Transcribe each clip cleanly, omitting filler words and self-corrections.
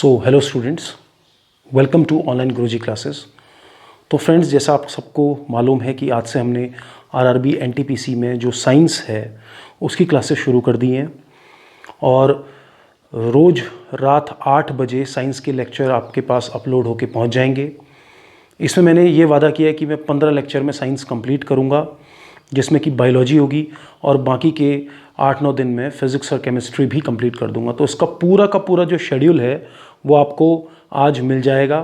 So hello students, welcome to online Guruji classes. तो friends, जैसा आप सबको मालूम है कि आज से हमने आरआरबी एनटीपीसी में जो साइंस है उसकी क्लासेस शुरू कर दी हैं और रोज़ रात 8 बजे साइंस के लेक्चर आपके पास अपलोड होके पहुंच जाएंगे। इसमें मैंने ये वादा किया है कि मैं 15 लेक्चर में साइंस कंप्लीट करूंगा, जिसमें कि बायोलॉजी होगी और बाकी के 8-9 दिन में फिज़िक्स और केमिस्ट्री भी कंप्लीट कर दूंगा। तो इसका पूरा का पूरा जो शेड्यूल है वो आपको आज मिल जाएगा।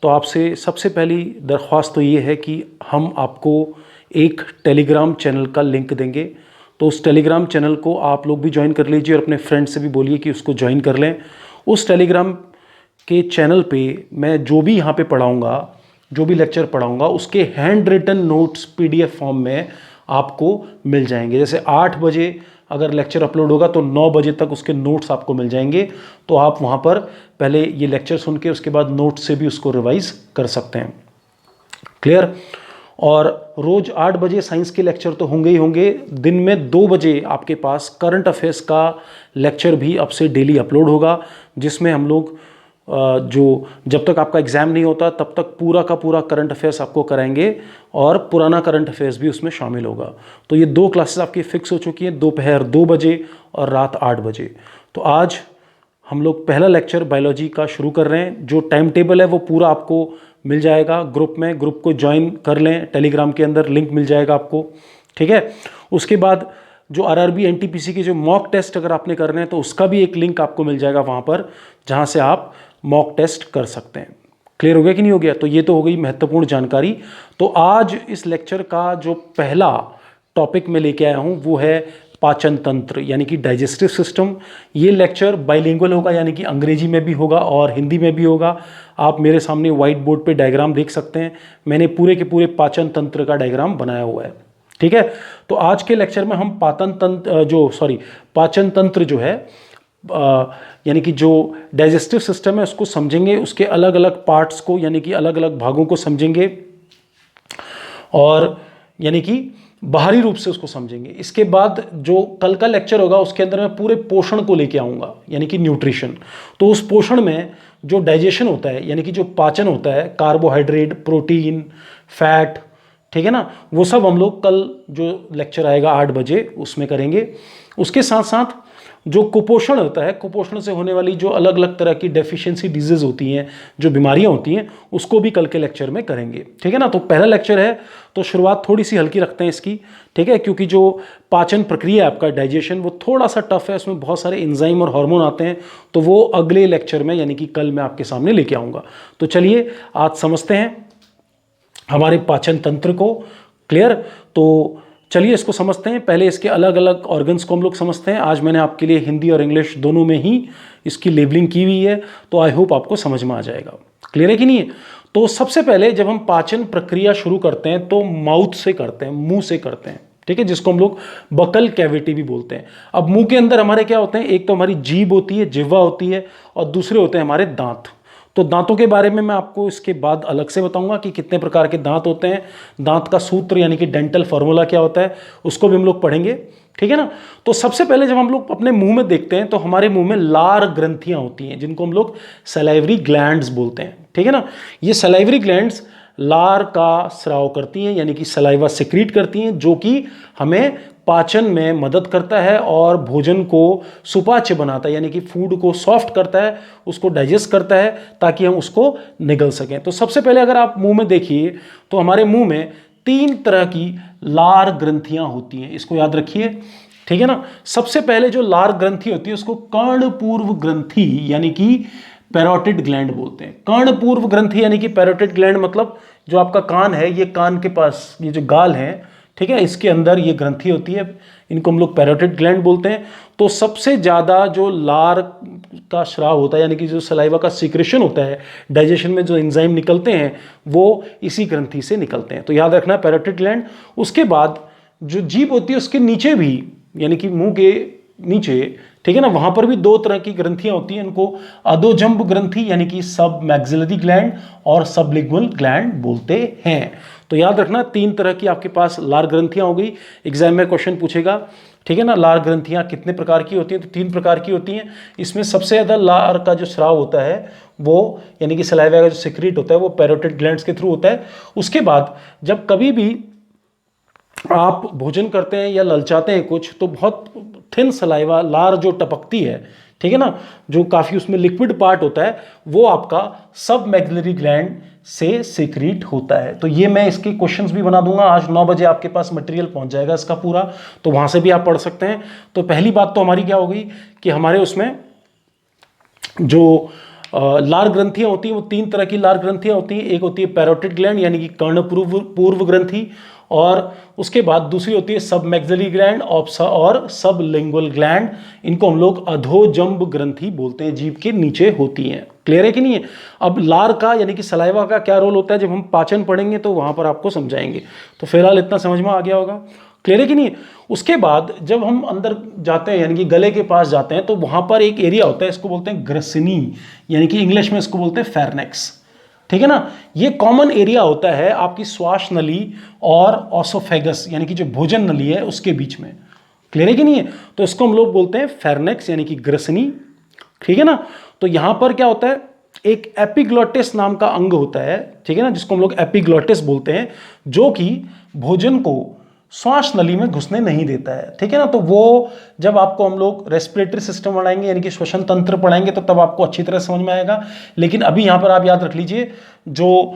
तो आपसे सबसे पहली दरख्वास्त तो ये है कि हम आपको एक टेलीग्राम चैनल का लिंक देंगे, तो उस टेलीग्राम चैनल को आप लोग भी ज्वाइन कर लीजिए और अपने फ्रेंड से भी बोलिए कि उसको ज्वाइन कर लें। उस टेलीग्राम के चैनल पे मैं जो भी यहाँ पे पढ़ाऊँगा, जो भी लेक्चर पढ़ाऊँगा, उसके hand written notes PDF form में आपको मिल जाएंगे। जैसे 8 बजे अगर लेक्चर अपलोड होगा तो 9 बजे तक उसके नोट्स आपको मिल जाएंगे। तो आप वहाँ पर पहले ये लेक्चर सुन के उसके बाद नोट्स से भी उसको रिवाइज कर सकते हैं। क्लियर? और रोज़ 8 बजे साइंस के लेक्चर तो होंगे ही होंगे। दिन में 2 बजे आपके पास करंट अफेयर्स का लेक्चर भी अब से डेली अपलोड होगा, जिसमें हम लोग जो जब तक आपका एग्ज़ाम नहीं होता तब तक पूरा का पूरा करंट अफेयर्स आपको कराएंगे और पुराना करंट अफेयर्स भी उसमें शामिल होगा। तो ये 2 क्लासेस आपकी फ़िक्स हो चुकी हैं, दोपहर 2 बजे और रात 8 बजे। तो आज हम लोग पहला लेक्चर बायोलॉजी का शुरू कर रहे हैं। जो टाइम टेबल है वो पूरा आपको मिल जाएगा ग्रुप में। ग्रुप को ज्वाइन कर लें, टेलीग्राम के अंदर लिंक मिल जाएगा आपको, ठीक है। उसके बाद जो आरआरबी एनटीपीसी के जो मॉक टेस्ट अगर आपने करने हैं तो उसका भी एक लिंक आपको मिल जाएगा वहाँ पर, जहाँ से आप मॉक टेस्ट कर सकते हैं। क्लियर हो गया कि नहीं हो गया? तो ये तो हो गई महत्वपूर्ण जानकारी। तो आज इस लेक्चर का जो पहला टॉपिक मैं लेके आया हूँ वो है पाचन तंत्र, यानी कि डाइजेस्टिव सिस्टम। ये लेक्चर बाइलिंगुअल होगा, यानी कि अंग्रेजी में भी होगा और हिंदी में भी होगा। आप मेरे सामने व्हाइट बोर्ड पे डायग्राम देख सकते हैं। मैंने पूरे के पूरे पाचन तंत्र का डायग्राम बनाया हुआ है, ठीक है। तो आज के लेक्चर में हम पाचन तंत्र जो है यानी कि जो डाइजेस्टिव सिस्टम है उसको समझेंगे, उसके अलग अलग पार्ट्स को यानी कि अलग अलग भागों को समझेंगे और यानी कि बाहरी रूप से उसको समझेंगे। इसके बाद जो कल का लेक्चर होगा उसके अंदर मैं पूरे पोषण को लेके आऊँगा, यानी कि न्यूट्रिशन। तो उस पोषण में जो डाइजेशन होता है यानी कि जो पाचन होता है, कार्बोहाइड्रेट, प्रोटीन, फैट, ठीक है ना, वो सब हम लोग कल जो लेक्चर आएगा 8 बजे उसमें करेंगे। उसके साथ साथ जो कुपोषण होता है, कुपोषण से होने वाली जो अलग अलग तरह की डेफिशिएंसी डिजीज होती हैं, जो बीमारियां होती हैं, उसको भी कल के लेक्चर में करेंगे, ठीक है ना। तो पहला लेक्चर है तो शुरुआत थोड़ी सी हल्की रखते हैं इसकी, ठीक है, क्योंकि जो पाचन प्रक्रिया है आपका, डाइजेशन, वो थोड़ा सा टफ है, उसमें बहुत सारे एंजाइम और हार्मोन आते हैं। तो वो अगले लेक्चर में यानी कि कल मैं आपके सामने लेके आऊँगा। तो चलिए आज समझते हैं हमारे पाचन तंत्र को। क्लियर? तो चलिए इसको समझते हैं। पहले इसके अलग अलग ऑर्गन्स को हम लोग समझते हैं। आज मैंने आपके लिए हिंदी और इंग्लिश दोनों में ही इसकी लेबलिंग की हुई है, तो आई होप आपको समझ में आ जाएगा। क्लियर है कि नहीं है? तो सबसे पहले जब हम पाचन प्रक्रिया शुरू करते हैं तो माउथ से करते हैं, मुंह से करते हैं, ठीक है, जिसको हम लोग बकल कैविटी भी बोलते हैं। अब मुंह के अंदर हमारे क्या होते हैं? एक तो हमारी जीभ होती है, जिह्वा होती है, और दूसरे होते हैं हमारे दांत। तो दांतों के बारे में मैं आपको इसके बाद अलग से बताऊंगा कि कितने प्रकार के दांत होते हैं, दांत का सूत्र यानी कि डेंटल फार्मूला क्या होता है, उसको भी हम लोग पढ़ेंगे, ठीक है ना। तो सबसे पहले जब हम लोग अपने मुंह में देखते हैं तो हमारे मुंह में लार ग्रंथियां होती हैं, जिनको हम लोग सलाइवरी ग्लैंड्स बोलते हैं, ठीक है ना। ये सलाइवरी ग्लैंड्स लार का स्राव करती हैं, यानी कि सलाइवा सिक्रीट करती हैं, जो कि हमें पाचन में मदद करता है और भोजन को सुपाच्य बनाता है, यानी कि फूड को सॉफ्ट करता है, उसको डाइजेस्ट करता है ताकि हम उसको निगल सकें। तो सबसे पहले अगर आप मुंह में देखिए तो हमारे मुंह में 3 तरह की लार ग्रंथियां होती हैं, इसको याद रखिए, ठीक है ना। सबसे पहले जो लार ग्रंथि होती है उसको कर्णपूर्व ग्रंथि यानी कि पैरोटिड ग्लैंड बोलते हैं। कर्णपूर्व ग्रंथि यानी कि पैरोटिड ग्लैंड मतलब जो आपका कान है, ये कान के पास ये जो गाल है, ठीक है, इसके अंदर ये ग्रंथि होती है, इनको हम लोग पैरोटिड ग्लैंड बोलते हैं। तो सबसे ज़्यादा जो लार का स्राव होता है यानी कि जो सलाइवा का सीक्रेशन होता है, डाइजेशन में जो एंजाइम निकलते हैं वो इसी ग्रंथि से निकलते हैं। तो याद रखना पैरोटिड ग्लैंड। उसके बाद जो जीभ होती है उसके नीचे भी यानी कि मुंह के नीचे, ठीक है ना, वहां पर भी 2 तरह की ग्रंथियां होती हैं, इनको अधोजंब ग्रंथि यानी कि सब मैक्सिलरी ग्लैंड और सबलिंगुअल ग्लैंड बोलते हैं। तो याद रखना 3 तरह की आपके पास लार ग्रंथियां हो गई। एग्जाम में क्वेश्चन पूछेगा, ठीक है ना, लार ग्रंथियां कितने प्रकार की होती हैं, तो 3 प्रकार की होती हैं। इसमें सबसे ज़्यादा लार का जो स्राव होता है वो यानी कि सलाइवा का जो सिक्रीट होता है वो पैरोटिड ग्लैंड्स के थ्रू होता है। उसके बाद जब कभी भी आप भोजन करते हैं या ललचाते हैं कुछ, तो बहुत थिन सलाइवा लार जो टपकती है, ठीक है ना, जो काफ़ी उसमें लिक्विड पार्ट होता है, वो आपका सब मैग्जिलरी ग्लैंड से सीक्रेट होता है। तो ये मैं इसके क्वेश्चंस भी बना दूंगा, आज 9 बजे आपके पास मटेरियल पहुंच जाएगा इसका पूरा, तो वहां से भी आप पढ़ सकते हैं। तो पहली बात तो हमारी क्या हो गई कि हमारे उसमें जो लार ग्रंथियां होती हैं वो 3 तरह की लार ग्रंथियां होती हैं। एक होती है पैरोटिड ग्लैंड यानी कि कर्ण पूर्व ग्रंथि, और उसके बाद दूसरी होती है सब मैग्जिलरी ग्लैंड और सब लिंगुअल ग्लैंड। इनको हम लोग अधोजंब ग्रंथि बोलते हैं, जीभ के नीचे होती हैं। क्लियर है कि नहीं है? अब लार का यानी कि सलाइवा का क्या रोल होता है, जब हम पाचन पढ़ेंगे तो वहां पर आपको समझाएंगे। तो फिलहाल इतना समझ में आ गया होगा। क्लियर है कि नहीं? उसके बाद जब हम अंदर जाते हैं यानी कि गले के पास जाते हैं, तो वहां पर एक एरिया होता है, इसको बोलते हैं ग्रसनी, यानी कि इंग्लिश में इसको बोलते हैं फेरनेक्स। ठीक है ना? ये कॉमन एरिया होता है आपकी श्वास नली और ऑसोफेगस यानी कि जो भोजन नली है उसके बीच में। क्लियर है कि नहीं है? तो इसको हम लोग बोलते हैं फेरनेक्स यानी कि ग्रसनी। ठीक है ना? तो यहां पर क्या होता है, एक एपिग्लॉटिस नाम का अंग होता है, ठीक है ना, जिसको हम लोग एपिग्लॉटिस बोलते हैं, जो कि भोजन को श्वास नली में घुसने नहीं देता है। ठीक है ना? तो वो जब आपको हम लोग रेस्पिरेटरी सिस्टम पढ़ाएंगे यानी कि श्वसन तंत्र पढ़ाएंगे तो तब आपको अच्छी तरह समझ में आएगा। लेकिन अभी यहां पर आप याद रख लीजिए, जो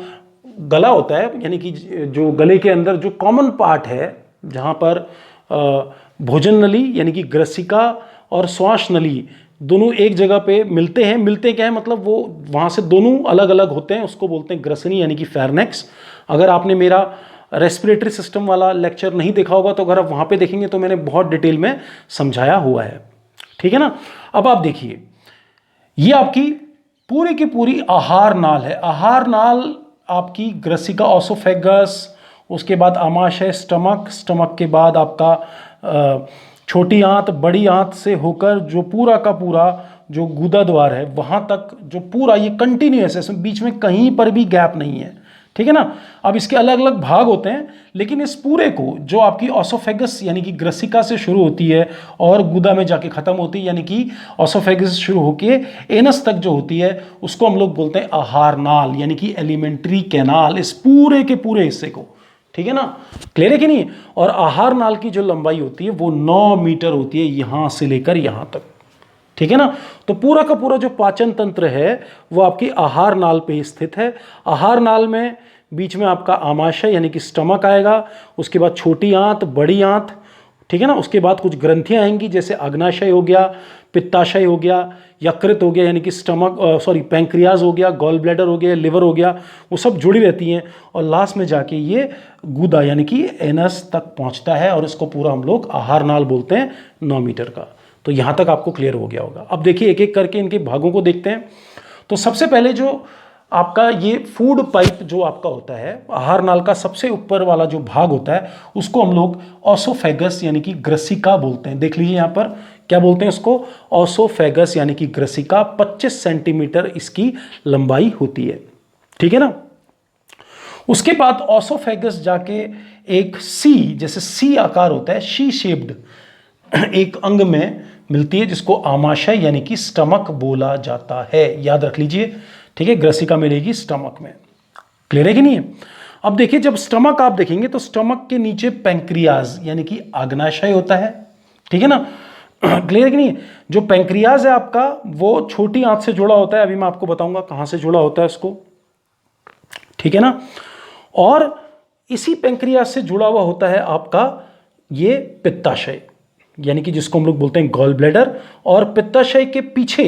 गला होता है यानी कि जो गले के अंदर जो कॉमन पार्ट है, जहां पर भोजन नली यानी कि ग्रसिका और श्वास नली दोनों एक जगह पे मिलते हैं। मिलते क्या है मतलब, वो वहां से दोनों अलग अलग होते हैं, उसको बोलते हैं ग्रसनी यानी कि फेरनेक्स। अगर आपने मेरा रेस्पिरेटरी सिस्टम वाला लेक्चर नहीं देखा होगा तो अगर आप वहां पे देखेंगे तो मैंने बहुत डिटेल में समझाया हुआ है। ठीक है ना? अब आप देखिए, ये आपकी पूरी की पूरी आहार नाल है। आहार नाल आपकी ग्रसिका ऑसोफेगस, उसके बाद आमाशय स्टमक के बाद आपका छोटी आंत बड़ी आंत से होकर जो पूरा का पूरा जो गुदा द्वार है वहां तक जो पूरा ये कंटिन्यूअस है, इसमें बीच में कहीं पर भी गैप नहीं है। ठीक है ना? अब इसके अलग अलग भाग होते हैं, लेकिन इस पूरे को जो आपकी ऑसोफेगस यानी कि ग्रसिका से शुरू होती है और गुदा में जाके खत्म होती है, यानी कि ऑसोफेगस से शुरू होके एनस तक जो होती है उसको हम लोग बोलते हैं आहार नाल यानी कि एलिमेंट्री कैनाल, इस पूरे के पूरे हिस्से को। ठीक है ना? क्लियर है कि नहीं? और आहार नाल की जो लंबाई होती है वो 9 मीटर होती है, यहां से लेकर यहां तक। ठीक है ना? तो पूरा का पूरा जो पाचन तंत्र है वो आपकी आहार नाल पे स्थित है। आहार नाल में बीच में आपका आमाशय यानी कि स्टमक आएगा, उसके बाद छोटी आंत बड़ी आंत, ठीक है ना, उसके बाद कुछ ग्रंथियां आएंगी जैसे अग्नाशय हो गया, पित्ताशय हो गया, यकृत हो गया यानी कि पैंक्रियाज हो गया, गॉल ब्लैडर हो गया, लिवर हो गया, वो सब जुड़ी रहती हैं और लास्ट में जाके ये गुदा यानी कि एनस तक पहुंचता है और इसको पूरा हम लोग आहार नाल बोलते हैं 9 मीटर का। तो यहां तक आपको क्लियर हो गया होगा। अब देखिए एक एक करके इनके भागों को देखते हैं। तो सबसे पहले जो आपका ये फूड पाइप जो आपका होता है, आहार नाल का सबसे ऊपर वाला जो भाग होता है उसको हम लोग ऑसोफेगस यानी कि ग्रसिका बोलते हैं। देख लीजिए यहां पर क्या बोलते हैं उसको, ऑसोफेगस यानी कि ग्रसिका। 25 सेंटीमीटर इसकी लंबाई होती है। ठीक है ना? उसके बाद ऑसोफेगस जाके एक सी, जैसे सी आकार होता है, शी शेप्ड एक अंग में मिलती है जिसको आमाशय यानी कि स्टमक बोला जाता है। याद रख लीजिए, ठीक है, ग्रसिका मिलेगी स्टमक में। क्लियर है कि नहीं है? अब देखिए जब स्टमक आप देखेंगे तो स्टमक के नीचे पैंक्रियाज यानी कि आग्नाशय होता है। ठीक है ना? क्लियर है कि नहीं है? जो पैंक्रियाज है आपका वो छोटी आंत से जुड़ा होता है, अभी मैं आपको बताऊंगा कहां से जुड़ा होता है उसको। ठीक है ना? और इसी पैंक्रियाज से जुड़ा हुआ होता है आपका ये पित्ताशय यानी कि जिसको हम लोग बोलते हैं गॉल ब्लैडर, और पित्ताशय के पीछे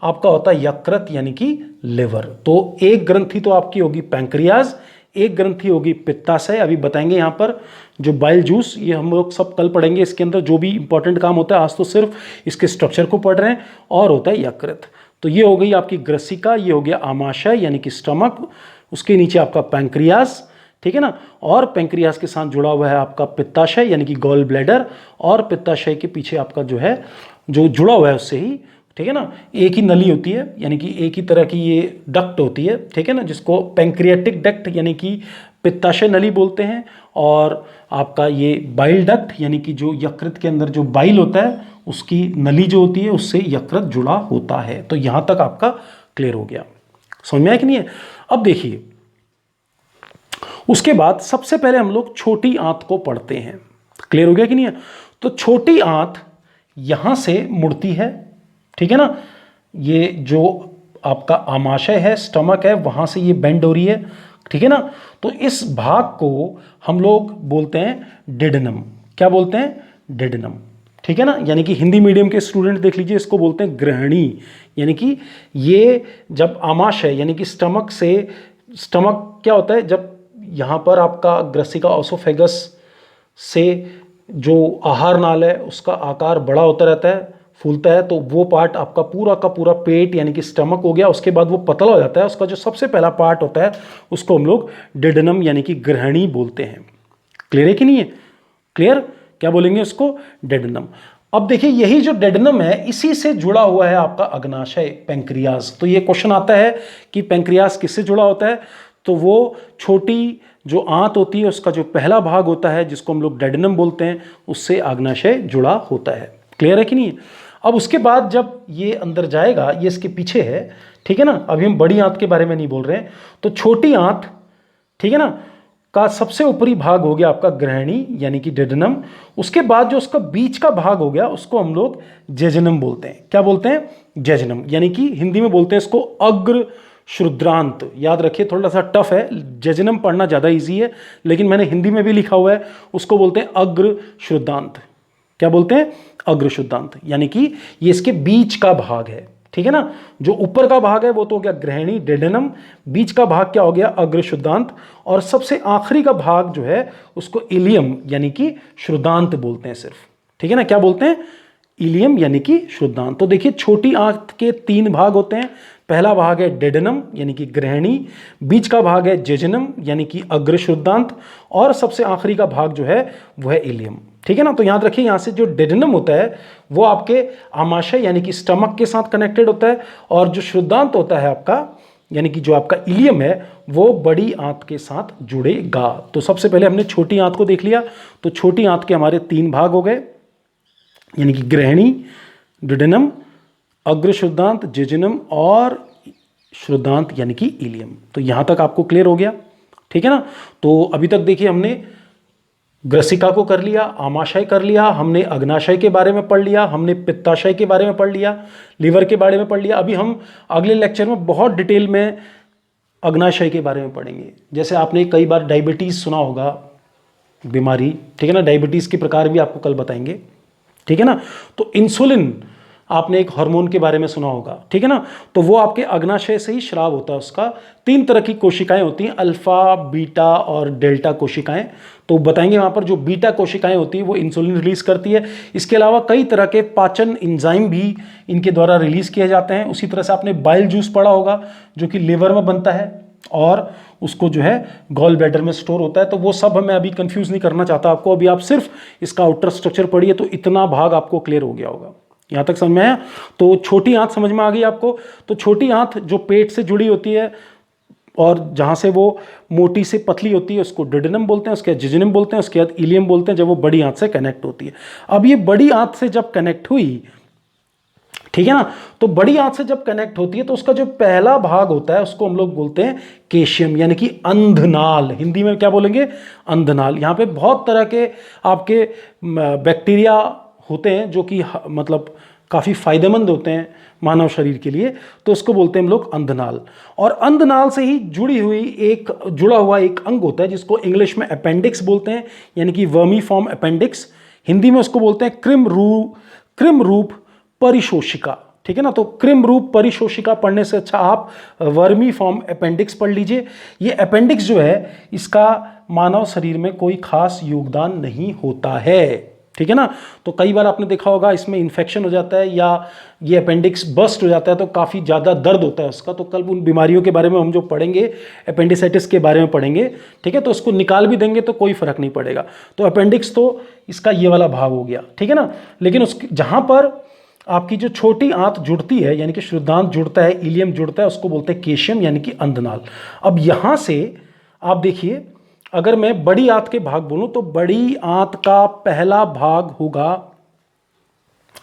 आपका होता है यकृत यानी कि लिवर। तो एक ग्रंथि तो आपकी होगी पैंक्रियाज, एक ग्रंथि होगी पित्ताशय। अभी बताएंगे यहां पर जो बाइल जूस, ये हम लोग सब कल पढ़ेंगे, इसके अंदर जो भी इंपॉर्टेंट काम होता है, आज तो सिर्फ इसके स्ट्रक्चर को पढ़ रहे हैं। और होता है यकृत। तो ये हो गई आपकी ग्रसिका, ये हो गया आमाशय यानी कि स्टमक, उसके नीचे आपका पैंक्रियाज। ठीक है ना? और पैंक्रियाज के साथ जुड़ा हुआ है आपका पित्ताशय यानी कि गॉल ब्लैडर, और पित्ताशय के पीछे आपका जो है जो जुड़ा हुआ है उससे ही, ठीक है ना, एक ही नली होती है यानी कि एक ही तरह की ये डक्ट होती है। ठीक है ना? जिसको पैंक्रियाटिक डक्ट यानी कि पित्ताशय नली बोलते हैं, और आपका ये बाइल डक्ट यानी कि जो यकृत के अंदर जो बाइल होता है उसकी नली जो होती है उससे यकृत जुड़ा होता है। तो यहां तक आपका क्लियर हो गया, समझ में आया कि नहीं है। अब देखिए उसके बाद सबसे पहले हम लोग छोटी आंत को पढ़ते हैं, क्लियर हो गया कि नहीं है। तो छोटी आंत यहां से मुड़ती है, ठीक है ना, ये जो आपका आमाशय है, स्टमक है, वहां से ये बेंड हो रही है, ठीक है ना। तो इस भाग को हम लोग बोलते हैं डेडनम। क्या बोलते हैं? डेडनम, ठीक है ना। यानी कि हिंदी मीडियम के स्टूडेंट देख लीजिए, इसको बोलते हैं ग्रहणी। यानी कि ये जब आमाशय यानी कि स्टमक से, स्टमक क्या होता है, जब यहाँ पर आपका ग्रसिका ओसोफेगस से जो आहार नाल है उसका आकार बड़ा होता रहता है, फूलता है, तो वो पार्ट आपका पूरा का पूरा पेट यानी कि स्टमक हो गया। उसके बाद वो पतला हो जाता है, उसका जो सबसे पहला पार्ट होता है उसको हम लोग डेडनम यानी कि ग्रहणी बोलते हैं। क्लियर है कि नहीं है? क्लियर, क्या बोलेंगे उसको? डेडनम। अब देखिए यही जो डेडनम है इसी से जुड़ा हुआ है आपका अग्नाशय, पैंक्रियाज। तो ये क्वेश्चन आता है कि पैंक्रियाज किससे जुड़ा होता है, तो वो छोटी जो आंत होती है उसका जो पहला भाग होता है जिसको हम लोग डेडनम बोलते हैं, उससे अग्नाशय जुड़ा होता है। क्लियर है कि नहीं? अब उसके बाद जब ये अंदर जाएगा, ये इसके पीछे है, ठीक है ना। अभी हम बड़ी आंत के बारे में नहीं बोल रहे हैं। तो छोटी आंत, ठीक है ना, का सबसे ऊपरी भाग हो गया आपका ग्रहणी यानी कि डेडनम। उसके बाद जो उसका बीच का भाग हो गया उसको हम लोग जेजनम बोलते हैं। क्या बोलते हैं? जेजनम। यानी कि हिंदी में बोलते हैं इसको अग्र शुद्रांत। याद रखिए, थोड़ा सा टफ है, जेजनम पढ़ना ज़्यादा इजी है, लेकिन मैंने हिंदी में भी लिखा हुआ है, उसको बोलते हैं अग्र शुद्धांत। क्या बोलते हैं? अग्र शुद्धांत। यानी कि ये इसके बीच का भाग है, ठीक है ना। जो ऊपर का भाग है वो तो हो गया ग्रहणी डेडनम, बीच का भाग क्या हो गया? अग्र शुद्धांत, और सबसे आखिरी का भाग जो है उसको इलियम यानी कि शुद्धांत बोलते हैं सिर्फ, ठीक है ना। क्या बोलते हैं? इलियम यानी कि शुद्धांत। तो देखिए छोटी आंत के 3 भाग होते हैं। पहला भाग है डेडनम यानी कि ग्रहणी, बीच का भाग है जेजनम यानी कि अग्र शुद्धांत, और सबसे आखिरी का भाग जो है वह है इलियम, ठीक है ना। तो याद रखिए यहाँ से जो डेडनम होता है वो आपके आमाशय यानी कि स्टमक के साथ कनेक्टेड होता है, और जो शुद्धांत होता है आपका यानी कि जो आपका इलियम है वो बड़ी आंत के साथ जुड़ेगा। तो सबसे पहले हमने छोटी आंत को देख लिया। तो छोटी आंत के हमारे 3 भाग हो गए, यानी कि ग्रहणी, डेडनम, अग्र शुद्धांत जेजनम, और शुद्धांत यानी कि इलियम। तो यहां तक आपको क्लियर हो गया, ठीक है ना। तो अभी तक देखिए हमने ग्रसिका को कर लिया, आमाशय कर लिया, हमने अग्नाशय के बारे में पढ़ लिया, हमने पित्ताशय के बारे में पढ़ लिया, लीवर के बारे में पढ़ लिया। अभी हम अगले लेक्चर में बहुत डिटेल में अग्नाशय के बारे में पढ़ेंगे। जैसे आपने कई बार डायबिटीज़ सुना होगा बीमारी, ठीक है ना, डायबिटीज़ के प्रकार भी आपको कल बताएंगे, ठीक है ना। तो इंसुलिन आपने एक हार्मोन के बारे में सुना होगा, ठीक है ना। तो वो आपके अग्नाशय से ही स्राव होता है उसका। 3 तरह की कोशिकाएं होती हैं, अल्फा, बीटा और डेल्टा कोशिकाएं। तो बताएंगे वहां पर जो बीटा कोशिकाएं होती है वो इंसुलिन रिलीज करती है। इसके अलावा कई तरह के पाचन एंजाइम भी इनके द्वारा रिलीज किए जाते हैं। उसी तरह से आपने बाइल जूस पढ़ा होगा जो कि लिवर में बनता है और उसको जो है गॉल ब्लैडर में स्टोर होता है। तो वो सब मैं अभी कंफ्यूज नहीं करना चाहता आपको, अभी आप सिर्फ इसका आउटर स्ट्रक्चर पढ़िए तो इतना भाग आपको क्लियर हो गया होगा। यहां तक समझ में आया? तो छोटी आंत समझ में आ गई आपको। तो छोटी आंत जो पेट से जुड़ी होती है और जहां से वो मोटी से पतली होती है उसको डेडनम बोलते हैं, उसके बाद जेजनम बोलते हैं, उसके बाद इलियम बोलते हैं, जब वो बड़ी आंत से कनेक्ट होती है। अब ये बड़ी आंत से जब कनेक्ट हुई, ठीक है ना, तो बड़ी आंत से जब कनेक्ट होती है तो उसका जो पहला भाग होता है उसको हम लोग बोलते हैं केशियम यानी कि अंधनाल। हिंदी में क्या बोलेंगे? अंधनाल। यहाँ पे बहुत तरह के आपके बैक्टीरिया होते हैं जो कि मतलब काफ़ी फायदेमंद होते हैं मानव शरीर के लिए, तो उसको बोलते हैं हम लोग अंधनाल। और अंधनाल से ही जुड़ा हुआ एक अंग होता है जिसको इंग्लिश में अपेंडिक्स बोलते हैं, यानी कि वर्मीफॉर्म अपेंडिक्स। हिंदी में उसको बोलते हैं कृम रूप परिशोषिका, ठीक है ना। तो कृम रूप परिशोषिका पढ़ने से अच्छा आप वर्मीफॉर्म अपेंडिक्स पढ़ लीजिए। ये अपेंडिक्स जो है इसका मानव शरीर में कोई खास योगदान नहीं होता है, ठीक है ना। तो कई बार आपने देखा होगा इसमें इन्फेक्शन हो जाता है या ये अपेंडिक्स बस्ट हो जाता है तो काफ़ी ज़्यादा दर्द होता है उसका। तो कल उन बीमारियों के बारे में हम जो पढ़ेंगे, अपेंडिसाइटिस के बारे में पढ़ेंगे, ठीक है। तो उसको निकाल भी देंगे तो कोई फर्क नहीं पड़ेगा। तो अपेंडिक्स तो इसका ये वाला भाग हो गया, ठीक है ना। लेकिन उस जहाँ पर आपकी जो छोटी आंत जुड़ती है यानी कि शुद्धांत जुड़ता है, इलियम जुड़ता है, उसको बोलते हैं केशियम यानी कि अंधनाल। अब यहाँ से आप देखिए अगर मैं बड़ी आंत के भाग बोलूं तो बड़ी आंत का पहला भाग होगा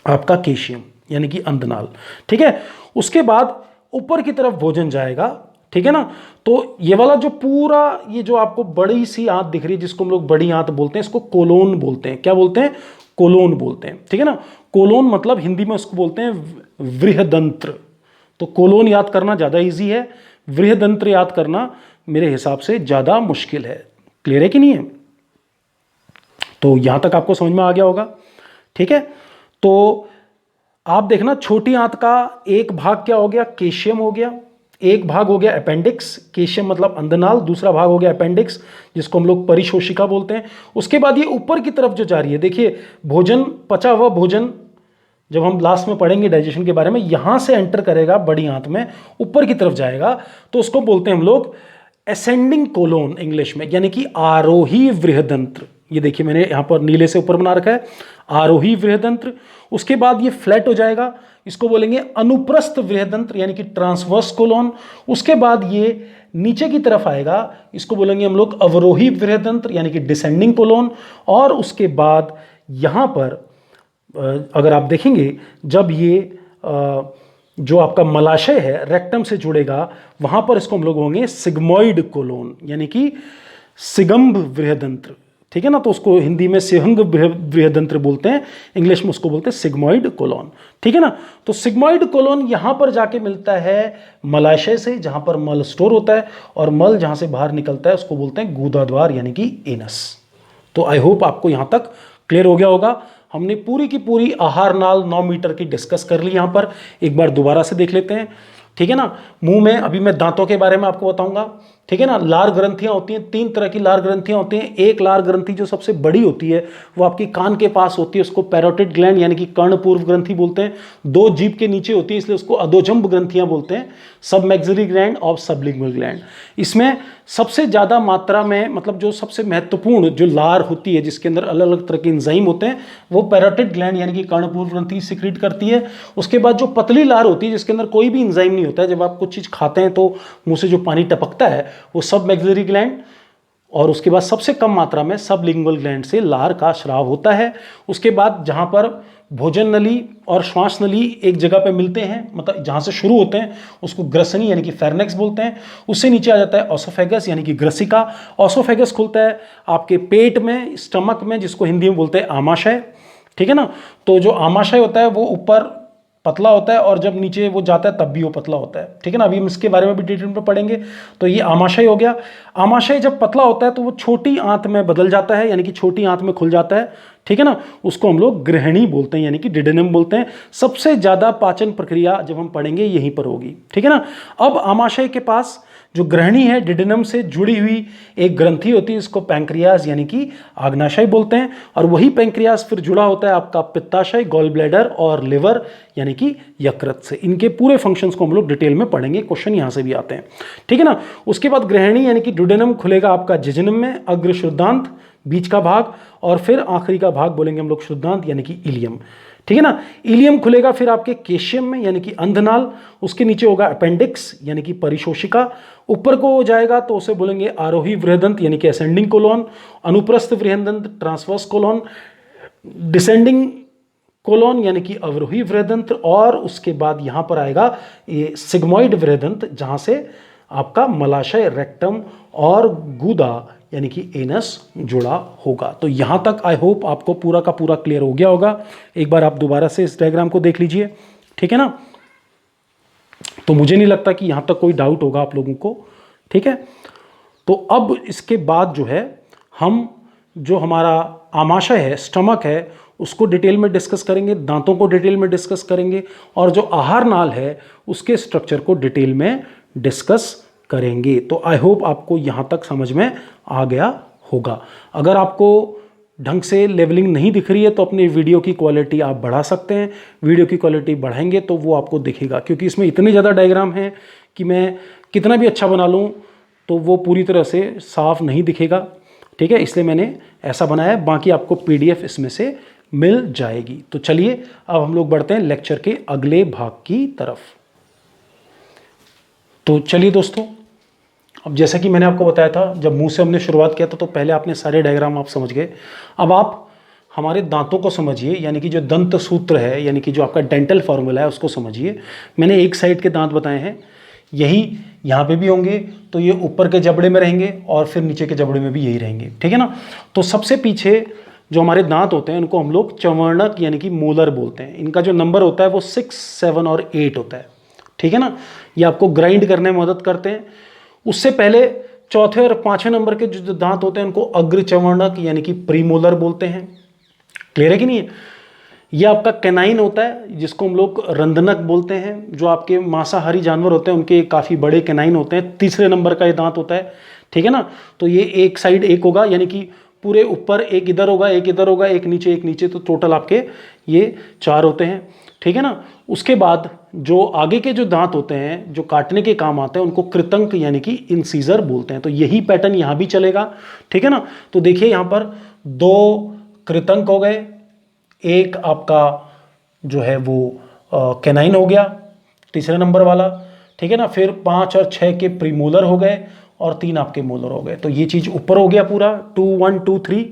आपका केशियम यानी कि अंधनाल, ठीक है। उसके बाद ऊपर की तरफ भोजन जाएगा, ठीक है ना। तो ये वाला जो पूरा ये जो आपको बड़ी सी आंत दिख रही है जिसको हम लोग बड़ी आंत बोलते हैं, इसको कोलोन बोलते हैं। क्या बोलते हैं? कोलोन बोलते हैं, ठीक है ना। कोलोन मतलब हिंदी में उसको बोलते हैं वृहदंत्र। तो कोलोन याद करना ज्यादा इजी है, वृहदंत्र याद करना मेरे हिसाब से ज्यादा मुश्किल है। क्लियर है कि नहीं है? तो यहां तक आपको समझ में आ गया होगा, ठीक है। तो आप देखना छोटी आंत का एक भाग क्या हो गया? केशियम हो गया। एक भाग हो गया अपेंडिक्स, केशियम मतलब अंधनाल। दूसरा भाग हो गया अपेंडिक्स जिसको हम लोग परिशोषिका बोलते हैं। उसके बाद ये ऊपर की तरफ जो जा रही है, देखिए भोजन, पचा हुआ भोजन जब हम लास्ट में पढ़ेंगे डाइजेशन के बारे में, यहां से एंटर करेगा बड़ी आंत में, ऊपर की तरफ जाएगा, तो उसको बोलते हैं हम लोग असेंडिंग कोलोन इंग्लिश में, यानी कि आरोही वृहदंत्र। ये देखिए मैंने यहां पर नीले से ऊपर बना रखा है, आरोही वृहदंत्र। उसके बाद ये फ्लैट हो जाएगा, इसको बोलेंगे अनुप्रस्थ वृहदंत्र यानी कि ट्रांसवर्स कोलोन। उसके बाद ये नीचे की तरफ आएगा, इसको बोलेंगे हम लोग अवरोही वृहदंत्र यानी कि डिसेंडिंग कोलोन। और उसके बाद यहां पर अगर आप देखेंगे जब ये जो आपका मलाशय है रेक्टम से जुड़ेगा, वहां पर इसको हम लोग होंगे सिग्मोइड कोलोन यानी कि सिगंभ वृहदंत्र, ठीक है ना। तो उसको हिंदी में सिहंग वृहदंत्र बोलते हैं, इंग्लिश में उसको बोलते हैं सिग्मोइड कोलोन, ठीक है ना। तो सिग्मोइड कोलोन यहां पर जाके मिलता है मलाशय से, जहां पर मल स्टोर होता है, और मल जहां से बाहर निकलता है उसको बोलते हैं गुदाद्वार यानी कि एनस। तो आई होप आपको यहां तक क्लियर हो गया होगा। हमने पूरी की पूरी आहार नाल 9 मीटर की डिस्कस कर ली। यहां पर एक बार दोबारा से देख लेते हैं, ठीक है ना। मुंह में अभी मैं दांतों के बारे में आपको बताऊंगा, ठीक है ना। लार ग्रंथियां होती हैं, 3 तरह की लार ग्रंथियां होती हैं। एक लार ग्रंथि जो सबसे बड़ी होती है वो आपकी कान के पास होती है, उसको पैरोटिड ग्लैंड यानी कि कर्णपूर्व ग्रंथि बोलते हैं। 2 जीभ के नीचे होती है इसलिए उसको अधोजंब ग्रंथियां बोलते हैं, सब मैक्सिलरी ग्लैंड और सबलिंगुअल ग्लैंड। इसमें सबसे ज्यादा मात्रा में, मतलब जो सबसे महत्वपूर्ण जो लार होती है जिसके अंदर अलग अलग तरह के एंजाइम होते हैं, वो पैरोटिड ग्लैंड यानी कि कर्णपूर्व ग्रंथि सिक्रीट करती है। उसके बाद जो पतली लार होती है जिसके अंदर कोई भी एंजाइम नहीं होता है, जब आप कुछ चीज खाते हैं तो मुंह से जो पानी टपकता है वो सब मैक्सिलरी ग्लैंड, और उसके बाद सबसे कम मात्रा में सबलिंगुअल ग्लैंड से लार का स्राव होता है। उसके बाद जहां पर भोजन नली और श्वास नली एक जगह पे मिलते हैं, मतलब जहां से शुरू होते हैं उसको ग्रसनी यानी कि फेर्नेक्स बोलते हैं। उससे नीचे आ जाता है ओसोफेगस यानी कि ग्रसिका। ओसोफेगस खुलता है आपके पेट में, स्टमक में, जिसको हिंदी में बोलते हैं आमाशय, ठीक है ना। तो जो आमाशय होता है वो ऊपर पतला होता है और जब नीचे वो जाता है तब भी वो पतला होता है, ठीक है ना। अभी हम इसके बारे में भी डिटेल में पढ़ेंगे। तो ये आमाशय हो गया। आमाशय जब पतला होता है तो वो छोटी आंत में बदल जाता है यानी कि छोटी आंत में खुल जाता है, ठीक है ना। उसको हम लोग गृहिणी बोलते हैं यानी कि डिडेनम बोलते हैं। सबसे ज्यादा पाचन प्रक्रिया जब हम पढ़ेंगे यहीं पर होगी, ठीक है ना। अब आमाशय के पास जो गृहिणी है, डिडेनम से जुड़ी हुई एक ग्रंथि होती है, इसको पैंक्रियाज यानी कि आग्नाशय बोलते हैं। और वही पैंक्रियाज फिर जुड़ा होता है आपका पित्ताशय, गॉल ब्लैडर और लिवर यानी कि यकृत से। इनके पूरे फंक्शंस को हम लोग डिटेल में पढ़ेंगे, क्वेश्चन यहां से भी आते हैं, ठीक है ना। उसके बाद गृहिणी यानी कि डिडेनम खुलेगा आपका जिजनम में, अग्र शुद्धांत बीच का भाग, और फिर आखिरी का भाग बोलेंगे हम लोग शुद्धांत यानी कि इलियम, ठीक है ना। इलियम खुलेगा फिर आपके केशियम में यानी कि अंधनाल। उसके नीचे होगा अपेंडिक्स यानी कि परिशोषिका। ऊपर को हो जाएगा तो उसे बोलेंगे आरोही वृहदंत यानी कि असेंडिंग कोलोन, अनुप्रस्थ वृहदंत ट्रांसवर्स कोलोन, डिसेंडिंग कोलोन यानी कि अवरोही वृहदंत, और उसके बाद यहां पर आएगा ये सिग्मोइड वृहदंत जहां से आपका मलाशय, रेक्टम और गुदा यानी कि एनस जुड़ा होगा। तो यहां तक आई होप आपको पूरा का पूरा क्लियर हो गया होगा। एक बार आप दोबारा से इस डायग्राम को देख लीजिए, ठीक है ना। तो मुझे नहीं लगता कि यहां तक कोई डाउट होगा आप लोगों को, ठीक है। तो अब इसके बाद जो है हम जो हमारा आमाशय है, स्टमक है, उसको डिटेल में डिस्कस करेंगे, दांतों को डिटेल में डिस्कस करेंगे, और जो आहार नाल है उसके स्ट्रक्चर को डिटेल में डिस्कस करेंगे। तो आई होप आपको यहां तक समझ में आ गया होगा। अगर आपको ढंग से लेवलिंग नहीं दिख रही है तो अपनी वीडियो की क्वालिटी आप बढ़ा सकते हैं। वीडियो की क्वालिटी बढ़ाएंगे तो वो आपको दिखेगा, क्योंकि इसमें इतने ज़्यादा डायग्राम हैं कि मैं कितना भी अच्छा बना लूँ तो वो पूरी तरह से साफ नहीं दिखेगा, ठीक है। इसलिए मैंने ऐसा बनाया है। बाकी आपको PDF इसमें से मिल जाएगी। तो चलिए अब हम लोग बढ़ते हैं लेक्चर के अगले भाग की तरफ। तो चलिए दोस्तों, अब जैसा कि मैंने आपको बताया था, जब मुंह से हमने शुरुआत किया था तो पहले आपने सारे डायग्राम आप समझ गए। अब आप हमारे दांतों को समझिए, यानी कि जो दंत सूत्र है, यानी कि जो आपका डेंटल फार्मूला है उसको समझिए। मैंने एक साइड के दांत बताए हैं, यही यहाँ पे भी होंगे, तो ये ऊपर के जबड़े में रहेंगे और फिर नीचे के जबड़े में भी यही रहेंगे, ठीक है ना। तो सबसे पीछे जो हमारे दांत होते हैं उनको हम लोग चवर्णक यानी कि मोलर बोलते हैं। इनका जो नंबर होता है वो 6, 7 और 8 होता है, ठीक है ना। ये आपको ग्राइंड करने में मदद करते हैं। उससे पहले चौथे और पांचवें नंबर के जो दांत होते हैं उनको अग्र चवर्णक यानी कि प्रीमोलर बोलते हैं। क्लियर है कि नहीं है। ये आपका कैनाइन होता है जिसको हम लोग रंधनक बोलते हैं। जो आपके मांसाहारी जानवर होते हैं उनके काफ़ी बड़े कैनाइन होते हैं। तीसरे नंबर का ये दांत होता है, ठीक है ना। तो ये एक साइड एक होगा, यानी कि पूरे ऊपर एक इधर होगा, एक इधर होगा, एक नीचे, तो टोटल आपके ये 4 होते हैं, ठीक है ना। उसके बाद जो आगे के जो दांत होते हैं जो काटने के काम आते हैं उनको कृतंक यानी कि इंसीजर बोलते हैं। तो यही पैटर्न यहाँ भी चलेगा, ठीक है ना। तो देखिए यहाँ पर 2 कृतंक हो गए, एक आपका जो है वो कैनाइन हो गया तीसरे नंबर वाला, ठीक है ना। फिर 5 और 6 के प्रीमोलर हो गए और 3 आपके मोलर हो गए। तो ये चीज़ ऊपर हो गया पूरा 2 1 2 3,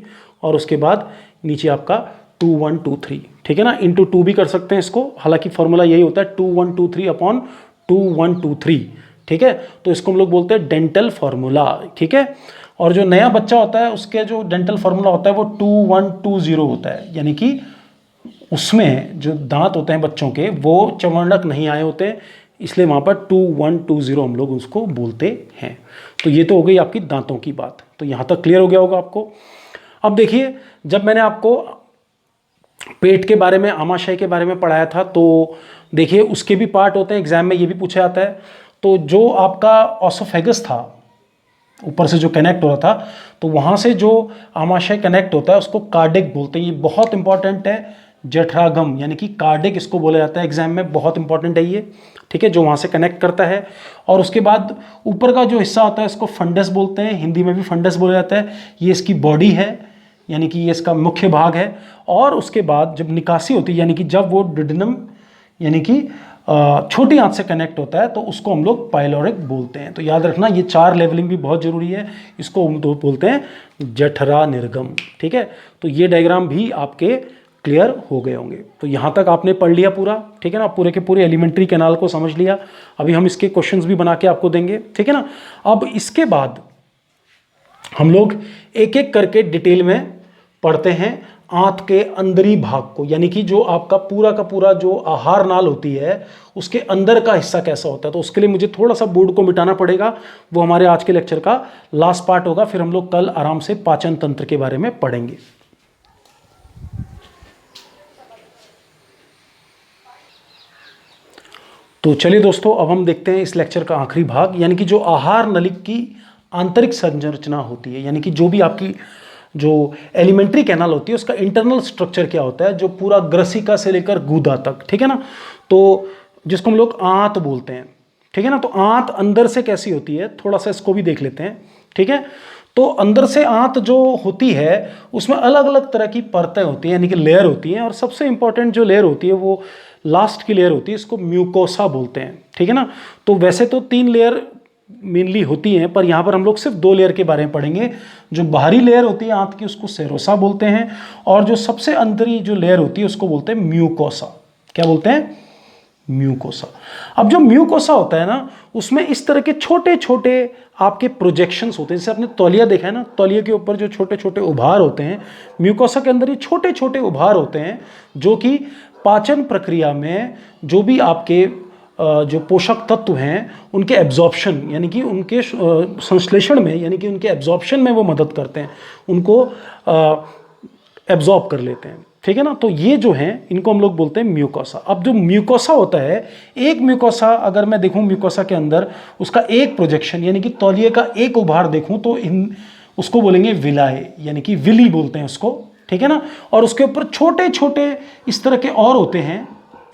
और उसके बाद नीचे आपका 2 1 2 3, ठीक है ना। इंटू 2 भी कर सकते हैं इसको, हालांकि फॉर्मूला यही होता है 2 1 2 3 अपॉन 2 1 2 3, ठीक है। तो इसको हम लोग बोलते हैं डेंटल फार्मूला, ठीक है। और जो नया बच्चा होता है उसके जो डेंटल फार्मूला होता है वो 2 1 2 0 होता है, यानी कि उसमें जो दांत होते हैं बच्चों के वो चवर्णक नहीं आए होते, इसलिए वहाँ पर 2 1 2 0 हम लोग उसको बोलते हैं। तो ये तो हो गई आपकी दांतों की बात। तो यहाँ तक क्लियर हो गया होगा आपको। अब देखिए, जब मैंने आपको पेट के बारे में, आमाशय के बारे में पढ़ाया था, तो देखिए उसके भी पार्ट होते हैं, एग्जाम में ये भी पूछा जाता है। तो जो आपका ऑसोफेगस था, ऊपर से जो कनेक्ट हो रहा था, तो वहाँ से जो आमाशय कनेक्ट होता है उसको कार्डिक बोलते हैं। ये बहुत इंपॉर्टेंट है। जठरागम यानी कि कार्डिक इसको बोला जाता है, एग्जाम में बहुत इंपॉर्टेंट है ये, ठीक है, जो वहाँ से कनेक्ट करता है। और उसके बाद ऊपर का जो हिस्सा होता है इसको फंडस बोलते हैं, हिंदी में भी फंडस बोला जाता है। ये इसकी बॉडी है, यानी कि ये इसका मुख्य भाग है। और उसके बाद जब निकासी होती है, यानी कि जब वो डिडनम यानी कि छोटी आंत से कनेक्ट होता है, तो उसको हम लोग पाइलोरिक बोलते हैं। तो याद रखना ये 4 लेवलिंग भी बहुत जरूरी है। इसको हम बोलते हैं जठरा निर्गम, ठीक है। तो ये डायग्राम भी आपके क्लियर हो गए होंगे। तो यहाँ तक आपने पढ़ लिया पूरा, ठीक है ना। पूरे के पूरे एलिमेंट्री कैनाल को समझ लिया। अभी हम इसके क्वेश्चंस भी बना के आपको देंगे, ठीक है ना। अब इसके बाद हम लोग एक एक करके डिटेल में पढ़ते हैं आंत के अंदरी भाग को, यानी कि जो आपका पूरा का पूरा जो आहार नाल होती है उसके अंदर का हिस्सा कैसा होता है। तो उसके लिए मुझे थोड़ा सा बोर्ड को मिटाना पड़ेगा, वो हमारे आज के लेक्चर का लास्ट पार्ट होगा। फिर हम लोग कल आराम से पाचन तंत्र के बारे में पढ़ेंगे। तो चलिए दोस्तों, अब हम देखते हैं इस लेक्चर का आखिरी भाग, यानी कि जो आहार नलिक की आंतरिक संरचना होती है, यानी कि जो भी आपकी जो एलिमेंट्री कैनाल होती है उसका इंटरनल स्ट्रक्चर क्या होता है, जो पूरा ग्रसिका से लेकर गूदा तक, ठीक है ना। तो जिसको हम लोग आंत बोलते हैं, ठीक है ना। तो आंत अंदर से कैसी होती है, थोड़ा सा इसको भी देख लेते हैं, ठीक है। तो अंदर से आंत जो होती है उसमें अलग अलग तरह की परतें होती हैं, यानी कि लेयर होती हैं। और सबसे इंपॉर्टेंट जो लेयर होती है वो लास्ट की लेयर होती है, इसको म्यूकोसा बोलते हैं, ठीक है ना। तो वैसे तो 3 लेयर मेनली होती हैं, पर यहाँ पर हम लोग सिर्फ 2 लेयर के बारे में पढ़ेंगे। जो बाहरी लेयर होती है आंत की उसको सेरोसा बोलते हैं, और जो सबसे अंदरी जो लेयर होती है उसको बोलते हैं म्यूकोसा। क्या बोलते हैं? म्यूकोसा। अब जो म्यूकोसा होता है ना, उसमें इस तरह के छोटे छोटे आपके प्रोजेक्शंस होते हैं। जैसे आपने तौलिया देखा है ना, तौलिया के ऊपर जो छोटे छोटे उभार होते हैं, म्यूकोसा के अंदर ये छोटे छोटे उभार होते हैं, जो कि पाचन प्रक्रिया में जो भी आपके जो पोषक तत्व हैं उनके एब्जॉर्प्शन यानी कि उनके संश्लेषण में, यानी कि उनके एब्जॉर्प्शन में वो मदद करते हैं, उनको एब्जॉर्ब कर लेते हैं, ठीक है ना। तो ये जो हैं इनको हम लोग बोलते हैं म्यूकोसा। अब जो म्यूकोसा होता है, एक म्यूकोसा अगर मैं देखूं म्यूकोसा के अंदर उसका एक प्रोजेक्शन यानी कि तौलिए का एक उभार देखूं तो उसको बोलेंगे विलाय, यानी कि विली बोलते हैं उसको, ठीक है ना। और उसके ऊपर छोटे छोटे इस तरह के और होते हैं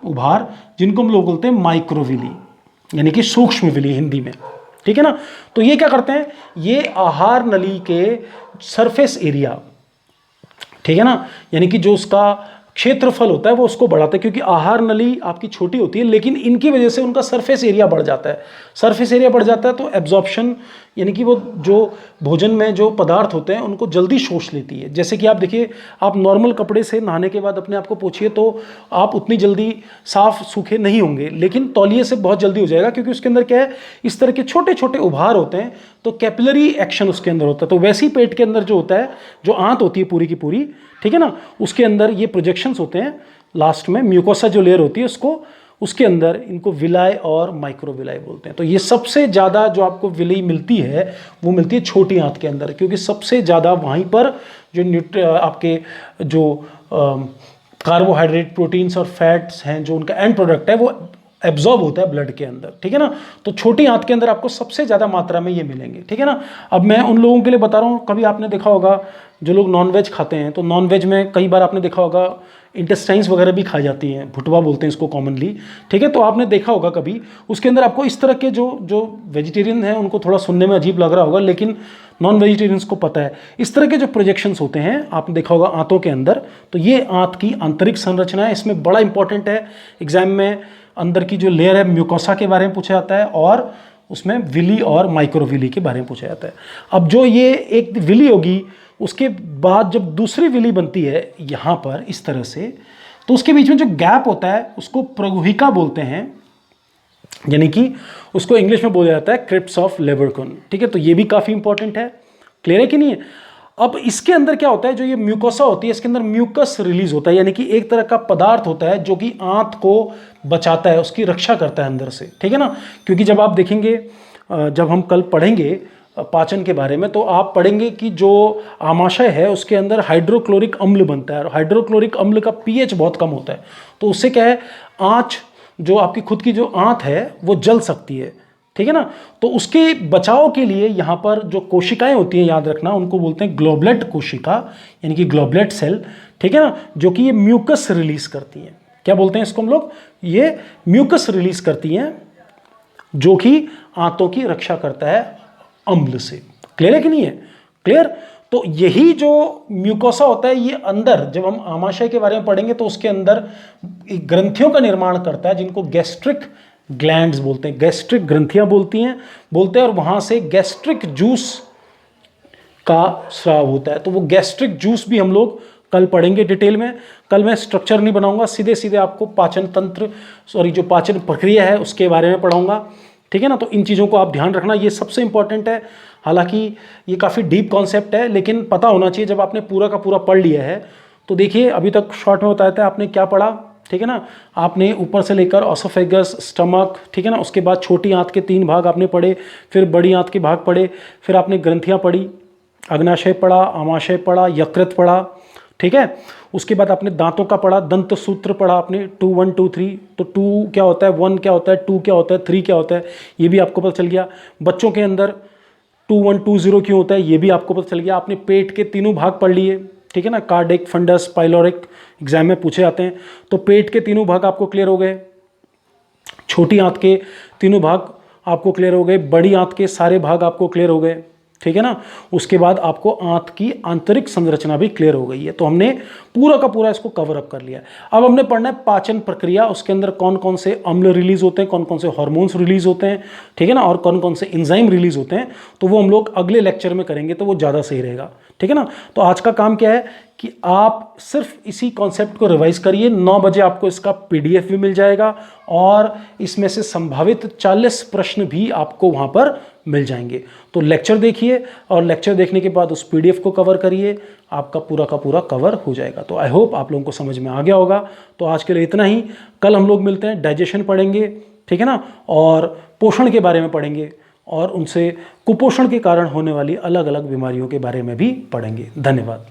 उभार, जिनको हम लोग बोलते हैं माइक्रोविली, यानी कि सूक्ष्म विली हिंदी में, ठीक है ना। तो ये क्या करते हैं, ये आहार नली के सरफेस एरिया, ठीक है ना, यानी कि जो उसका क्षेत्रफल होता है वो उसको बढ़ाता है, क्योंकि आहार नली आपकी छोटी होती है लेकिन इनकी वजह से उनका सरफेस एरिया बढ़ जाता है। सरफेस एरिया बढ़ जाता है तो एब्जॉर्प्शन यानी कि वो जो भोजन में जो पदार्थ होते हैं उनको जल्दी शोष लेती है। जैसे कि आप देखिए, आप नॉर्मल कपड़े से नहाने के बाद अपने आप को पोंछिए तो आप उतनी जल्दी साफ सूखे नहीं होंगे, लेकिन तौलिए से बहुत जल्दी हो जाएगा, क्योंकि उसके अंदर क्या है, इस तरह के छोटे छोटे उभार होते हैं, तो कैपिलरी एक्शन उसके अंदर होता है। तो वैसे ही पेट के अंदर जो होता है, जो आंत होती है पूरी की पूरी, ठीक है ना, उसके अंदर ये प्रोजेक्शंस होते हैं, लास्ट में म्यूकोसा जो लेयर होती है उसको, उसके अंदर इनको विलाई और माइक्रोविलाई बोलते हैं। तो ये सबसे ज़्यादा जो आपको विलाई मिलती है वो मिलती है छोटी आंत के अंदर, क्योंकि सबसे ज़्यादा वहीं पर जो आपके जो कार्बोहाइड्रेट, प्रोटीन्स और फैट्स हैं, जो उनका एंड प्रोडक्ट है, वो एब्जॉर्ब होता है ब्लड के अंदर, ठीक है ना। तो छोटी आंत के अंदर आपको सबसे ज़्यादा मात्रा में ये मिलेंगे, ठीक है ना। अब मैं उन लोगों के लिए बता रहा हूँ, कभी आपने देखा होगा जो लोग नॉनवेज खाते हैं, तो नॉनवेज में कई बार आपने देखा होगा इंटेस्टाइन्स वगैरह भी खाई जाती हैं, भुटवा बोलते हैं इसको कॉमनली, ठीक है। तो आपने देखा होगा कभी, उसके अंदर आपको इस तरह के जो वेजिटेरियन हैं उनको थोड़ा सुनने में अजीब लग रहा होगा, लेकिन नॉन वेजिटेरियंस को पता है इस तरह के जो प्रोजेक्शंस होते हैं, आपने देखा होगा आंतों के अंदर। तो ये आंत की आंतरिक संरचना है, इसमें बड़ा इंपॉर्टेंट है, एग्जाम में अंदर की जो लेयर है म्यूकोसा के बारे में पूछा जाता है, और उसमें विली और माइक्रोविली के बारे में पूछा जाता है। अब जो ये एक विली होगी, उसके बाद जब दूसरी विली बनती है यहाँ पर इस तरह से, तो उसके बीच में जो गैप होता है उसको प्रगुहिका बोलते हैं, यानी कि उसको इंग्लिश में बोला जाता है क्रिप्स ऑफ लेबरकन, ठीक है। तो ये भी काफ़ी इंपॉर्टेंट है, क्लियर है कि नहीं है। अब इसके अंदर क्या होता है, जो ये म्यूकोसा होती है इसके अंदर म्यूकस रिलीज होता है, यानी कि एक तरह का पदार्थ होता है जो कि आंत को बचाता है, उसकी रक्षा करता है अंदर से, ठीक है ना। क्योंकि जब आप देखेंगे, जब हम कल पढ़ेंगे पाचन के बारे में, तो आप पढ़ेंगे कि जो आमाशय है उसके अंदर हाइड्रोक्लोरिक अम्ल बनता है, और हाइड्रोक्लोरिक अम्ल का पीएच बहुत कम होता है। तो उससे क्या है, आँच जो आपकी खुद की जो आंत है वो जल सकती है, ठीक है ना। तो उसके बचाव के लिए यहाँ पर जो कोशिकाएं होती हैं, याद रखना, उनको बोलते हैं ग्लोबुलेट कोशिका, यानी कि ग्लोबुलेट सेल, ठीक है ना, जो कि ये म्यूकस रिलीज करती हैं। क्या बोलते हैं इसको हम लोग, ये म्यूकस रिलीज करती हैं, जो कि आंतों की रक्षा करता है अम्ल से। क्लियर है कि नहीं है, क्लियर। तो यही जो म्यूकोसा होता है, ये अंदर जब हम आमाशय के बारे में पढ़ेंगे तो उसके अंदर ग्रंथियों का निर्माण करता है, जिनको गैस्ट्रिक ग्लैंड्स बोलते हैं, गैस्ट्रिक ग्रंथियां बोलते हैं, और वहां से गैस्ट्रिक जूस का स्राव होता है। तो वो गैस्ट्रिक जूस भी हम लोग कल पढ़ेंगे डिटेल में। कल मैं स्ट्रक्चर नहीं बनाऊंगा, सीधे सीधे आपको पाचन तंत्र, जो पाचन प्रक्रिया है उसके बारे में पढ़ाऊंगा, ठीक है ना। तो इन चीज़ों को आप ध्यान रखना, ये सबसे इंपॉर्टेंट है। हालांकि ये काफ़ी डीप कॉन्सेप्ट है, लेकिन पता होना चाहिए जब आपने पूरा का पूरा पढ़ लिया है। तो देखिए, अभी तक शॉर्ट में बताया था आपने क्या पढ़ा, ठीक है ना। आपने ऊपर से लेकर ऑसोफेगस, स्टमक, ठीक है ना, उसके बाद छोटी आंत के 3 भाग आपने पढ़े, फिर बड़ी आंत के भाग पढ़े, फिर आपने ग्रंथियाँ पढ़ी, अग्नाशय पढ़ा, आमाशय पढ़ा, यकृत पढ़ा, ठीक है। उसके बाद आपने दांतों का पढ़ा, दंत सूत्र पढ़ा आपने, 2 1 2 3। तो 2 क्या होता है, 1 क्या होता है, 2 क्या होता है, 3 क्या होता है, ये भी आपको पता चल गया। बच्चों के अंदर 2 1 2 0 क्यों होता है, ये भी आपको पता चल गया। आपने पेट के तीनों भाग पढ़ लिए, ठीक है ना, कार्डिक, फंडस, पाइलोरिक, एग्जाम में पूछे जाते हैं। तो पेट के तीनों भाग आपको क्लियर हो गए, छोटी आंत के तीनों भाग आपको क्लियर हो गए, बड़ी आंत के सारे भाग आपको क्लियर हो गए, ठीक है ना। उसके बाद आपको आंत की आंतरिक संरचना भी क्लियर हो गई है। तो हमने पूरा का पूरा इसको कवर अप कर लिया। अब हमने पढ़ना है पाचन प्रक्रिया, उसके अंदर कौन कौन से अम्ल रिलीज होते हैं, कौन कौन से हार्मोन्स रिलीज होते हैं, ठीक है ना, और कौन कौन से एंजाइम रिलीज होते हैं। तो वो हम लोग अगले लेक्चर में करेंगे, तो वो ज़्यादा सही रहेगा, ठीक है ना। तो आज का काम क्या है कि आप सिर्फ इसी कॉन्सेप्ट को रिवाइज करिए। 9 बजे आपको इसका पीडीएफ भी मिल जाएगा, और इसमें से संभावित 40 प्रश्न भी आपको वहाँ पर मिल जाएंगे। तो लेक्चर देखिए, और लेक्चर देखने के बाद उस पीडीएफ को कवर करिए, आपका पूरा का पूरा कवर हो जाएगा। तो आई होप आप लोगों को समझ में आ गया होगा। तो आज के लिए इतना ही। कल हम लोग मिलते हैं, डाइजेशन पढ़ेंगे, ठीक है ना, और पोषण के बारे में पढ़ेंगे, और उनसे कुपोषण के कारण होने वाली अलग अलग बीमारियों के बारे में भी पढ़ेंगे। धन्यवाद।